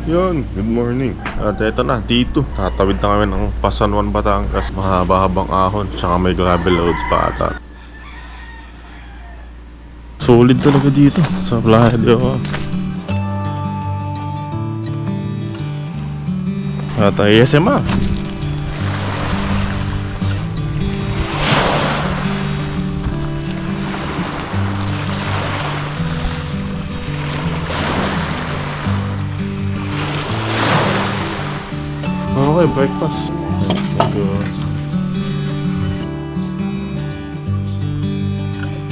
Yun, good morning. At eto na, dito tatawid na kami ng Pasan 1 Batangas. Mahaba-habang ahon, tsaka may gravel roads pa ata. Solid talaga dito sa Playa de Oro. At SMA. Okay, breakfast.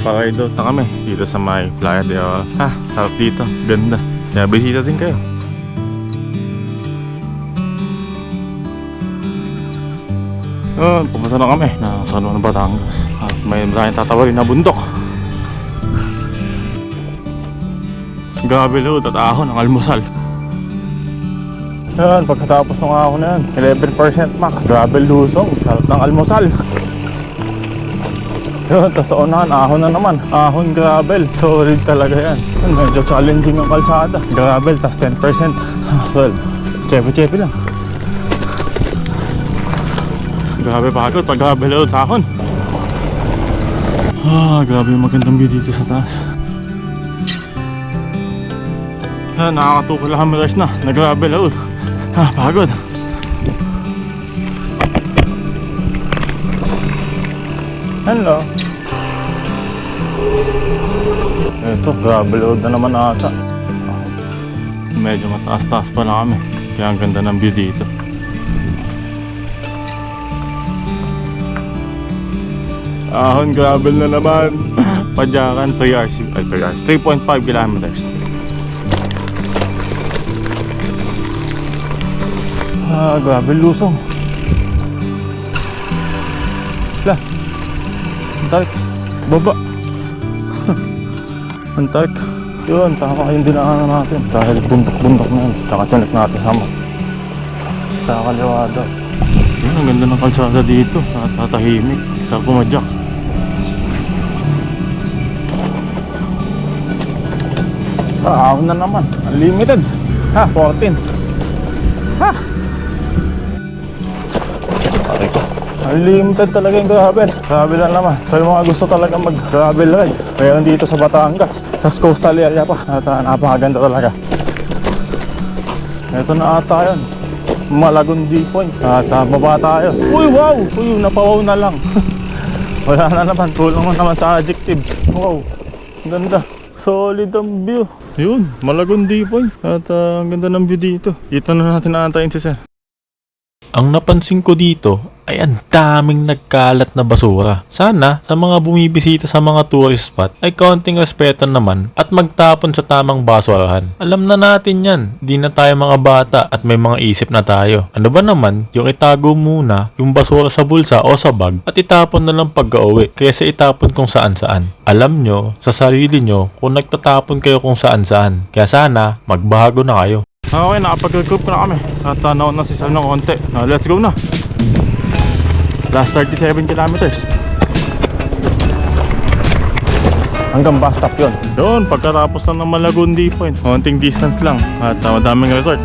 Pakaido na kami dito sa may Playa de Oro. Sarap dito, ganda. Kaya bisita din kayo. Pumunta na kami ng San Juan, Batangas. At may maraming tatawarin na bundok. Grabe load at ahon ang almusal. Yan, pagkatapos ng ahon na yan, 11% max, gravel lusong, sarap ng almusal. Yun, tas sa unahan, ahon na naman, ahon gravel, solid talaga yan. Medyo challenging ang kalsada, gravel, tas 10%. Well, chepe-chepe lang. Grabe pagod pag gravel load sa ahon. Grabe yung magandang view dito sa taas. Yan, nakakatukol lang kami na, nag-gravel load. Pagod. Hello. Ito, gravel road na naman ata. Medyo mataas-taas pa lang kami. Kaya ang ganda ng view dito. Ahon, gravel na naman. Padyakan, 3 hours. 3.5 kilometers. Gravel lusong. Lah, ang tarik. Baba. Ang tarik. Yun, tama yung dinaanan natin. Dahil bundok-bundok na yun. Tsaka tinik natin sama. Sa kaliwa daw. Yun, ang ganda ng kalsada dito. Tatahimik. Sa pumadyak. Ahon na naman. Unlimited. 14. Unlimited talaga yung gravel. Gravel lang naman. So yung mga gusto talaga mag-gravel ride, mayroon dito sa Batangas, sa coastal area pa. At napakaganda talaga. Ito na ata yun, Malagundi Point. At baba tayo. Uy, wow! Uy, napawaw na lang. Wala na naman, tulong na naman sa adjectives. Wow, ganda. Solid ang view. Yun, Malagundi Point. At ang ganda ng view dito. Dito na natin naantayin si Sir. Ang napansin ko dito ay ang daming nagkalat na basura. Sana sa mga bumibisita sa mga tourist spot ay kaunting respeto naman at magtapon sa tamang basurahan. Alam na natin yan, di na tayo mga bata at may mga isip na tayo. Ano ba naman yung itago muna yung basura sa bulsa o sa bag at itapon na lang pagka-uwi kaysa itapon kung saan-saan. Alam nyo sa sarili nyo kung nagtatapon kayo kung saan-saan. Kaya sana magbago na kayo. Okay, nakapag-regroup na kami. At naon na si Sal ng konti. Let's go na. Last 37 kilometers. Hanggang bus stop yun. Yun, pagkatapos na ng Malagundi Point. Konting distance lang. At madaming resort.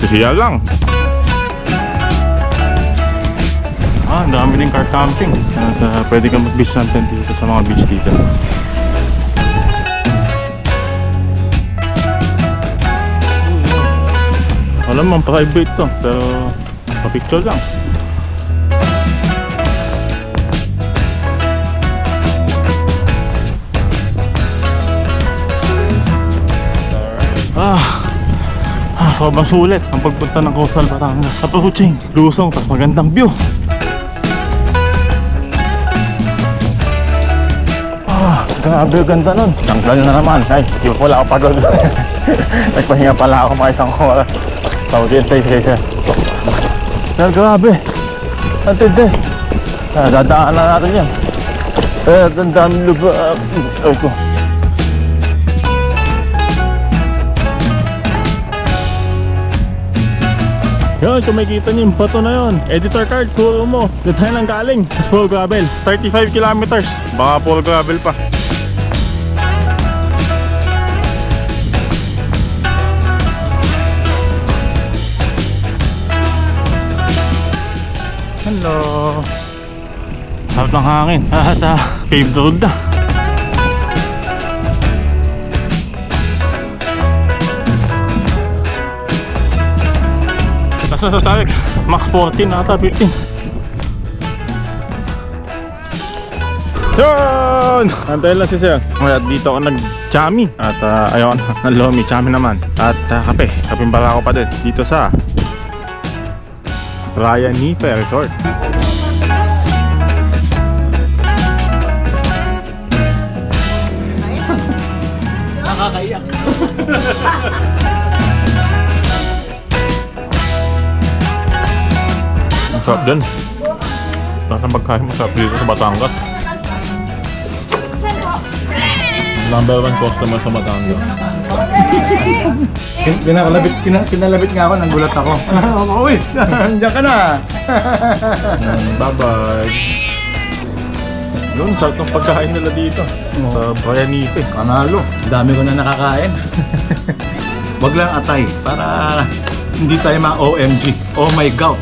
Sisiya lang. Ang dami din car camping. At pwede kang mag-beach ng tent dito sa mga beach dito. Alam mo, private to, pero pa-picture lang. Sobrang sulit ang pagpunta ng Coastal Batangas. Sa Puching, lusong, tas magandang view. Grabe, ganda nun. Tanggal na naman. Ay, di pa pala ako pagod. Nagpahinga pala ako mga isang oras. Tawag-intay si Sir. Grabe. Ang tindi. Dadaan na natin yan. Ang daming lupa. Ay ko. Yun, kung makikita niyo yung bato na yun, editor card, turo mo. Doon tayo nang galing. Tapos puro gravel. 35 kilometers. Baka puro gravel pa. Hello. Sarap ng hangin. At paved road na. Nasa sasabik. Max 14 ata 15. Yun! Antayin lang si Sir. Kaya dito ako nag-chami. At ayun, ng lomi, chami naman. At kape. Kaping bala ko pa din. Dito sa Raya Nipe Resort. Nakakaiyak. Ang sarap din. Nasa magkain masarap dito sa Batangas. Number 1 customer sa Batangas. Kinalabit nga ako, nagulat ako. Uy, nandiyan ka na. Bye-bye. Yun, sarap ng pagkain nila dito. Sa Bayanipe. Panalo, dami ko na nakakain. Wag lang atay, para hindi tayo ma-OMG. Oh my God.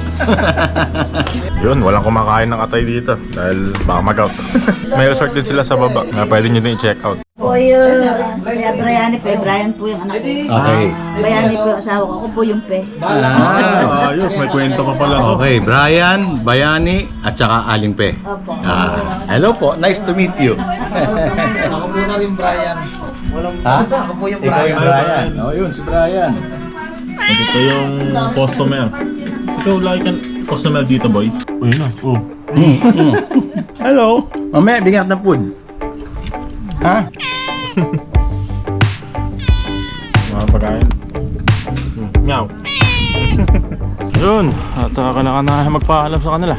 Yun, walang kumakain ng atay dito. Dahil baka mag-out. May resort din sila sa baba na pwede nyo din i-check out. Po yung kaya Brian po, Brian po yung anak ko. Okay. Bayani po yung asawa ko, ako po yung pe. Ayos, may kwento pa pala to. Okay, Brian, Bayani, at saka Aling Pe. Opo. Hello po, nice to meet you. Ako po na rin, Brian. Ha? Ako po yung Ikaw yung Brian. Brian. Oh, yun, si Brian. Ito yung customer. Ikaw lagi kang customer dito, boy. Uy na, oh. Hello. Mamaya, bigyan ng food. Ha? Mga pagkain. Meow. Yun, at kailangan na magpaalam sa kanila.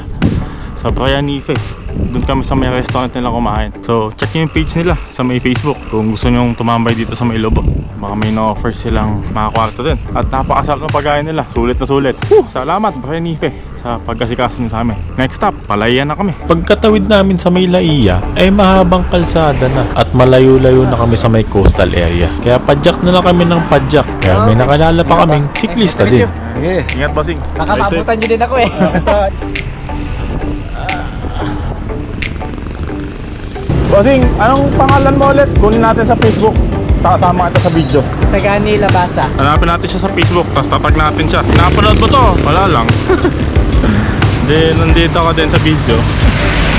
Sa Bayanipe. Doon kami sa may restaurant nila kumain. So, check nyo yung page nila sa may Facebook kung gusto nyo tumambay dito sa may Lobo. Baka may na-offer silang mga kwarto din. At napakasarap ng pagkain nila. Sulit na sulit. Salamat Bayanipe sa pagkasikaso nyo sa amin. Next stop, Palayan na kami. Pagkatawid namin sa may Laiya ay mahabang kalsada na at malayo-layo na kami sa may coastal area. Kaya padyak na lang kami ng padyak. Kaya may nakalala pa kaming siklista din. Okay. Ingat, bossing. Nakatabutan nyo din ako eh. Bossing, anong pangalan mo ulit? Kunin natin sa Facebook. Kasama kita sa video. Sagani Labasa. Hanapin natin siya sa Facebook, tapos tatag natin siya. Napanood mo to? Wala lang. Then, nandito ako din sa video.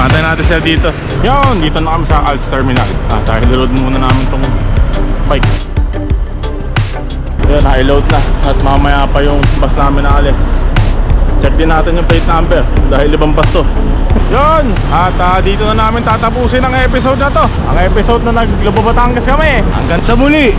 Antayin natin siya dito. Yun, dito na kami sa Alps Terminal. Dahil load muna namin tong bike. Yun, na-load na. At mamaya pa yung bus namin na alis. Check din natin yung plate number dahil ibang bus to. Yun! At dito na namin tatapusin ang episode na to. Ang episode na naglubo Batangas kami. Hanggang sa muli!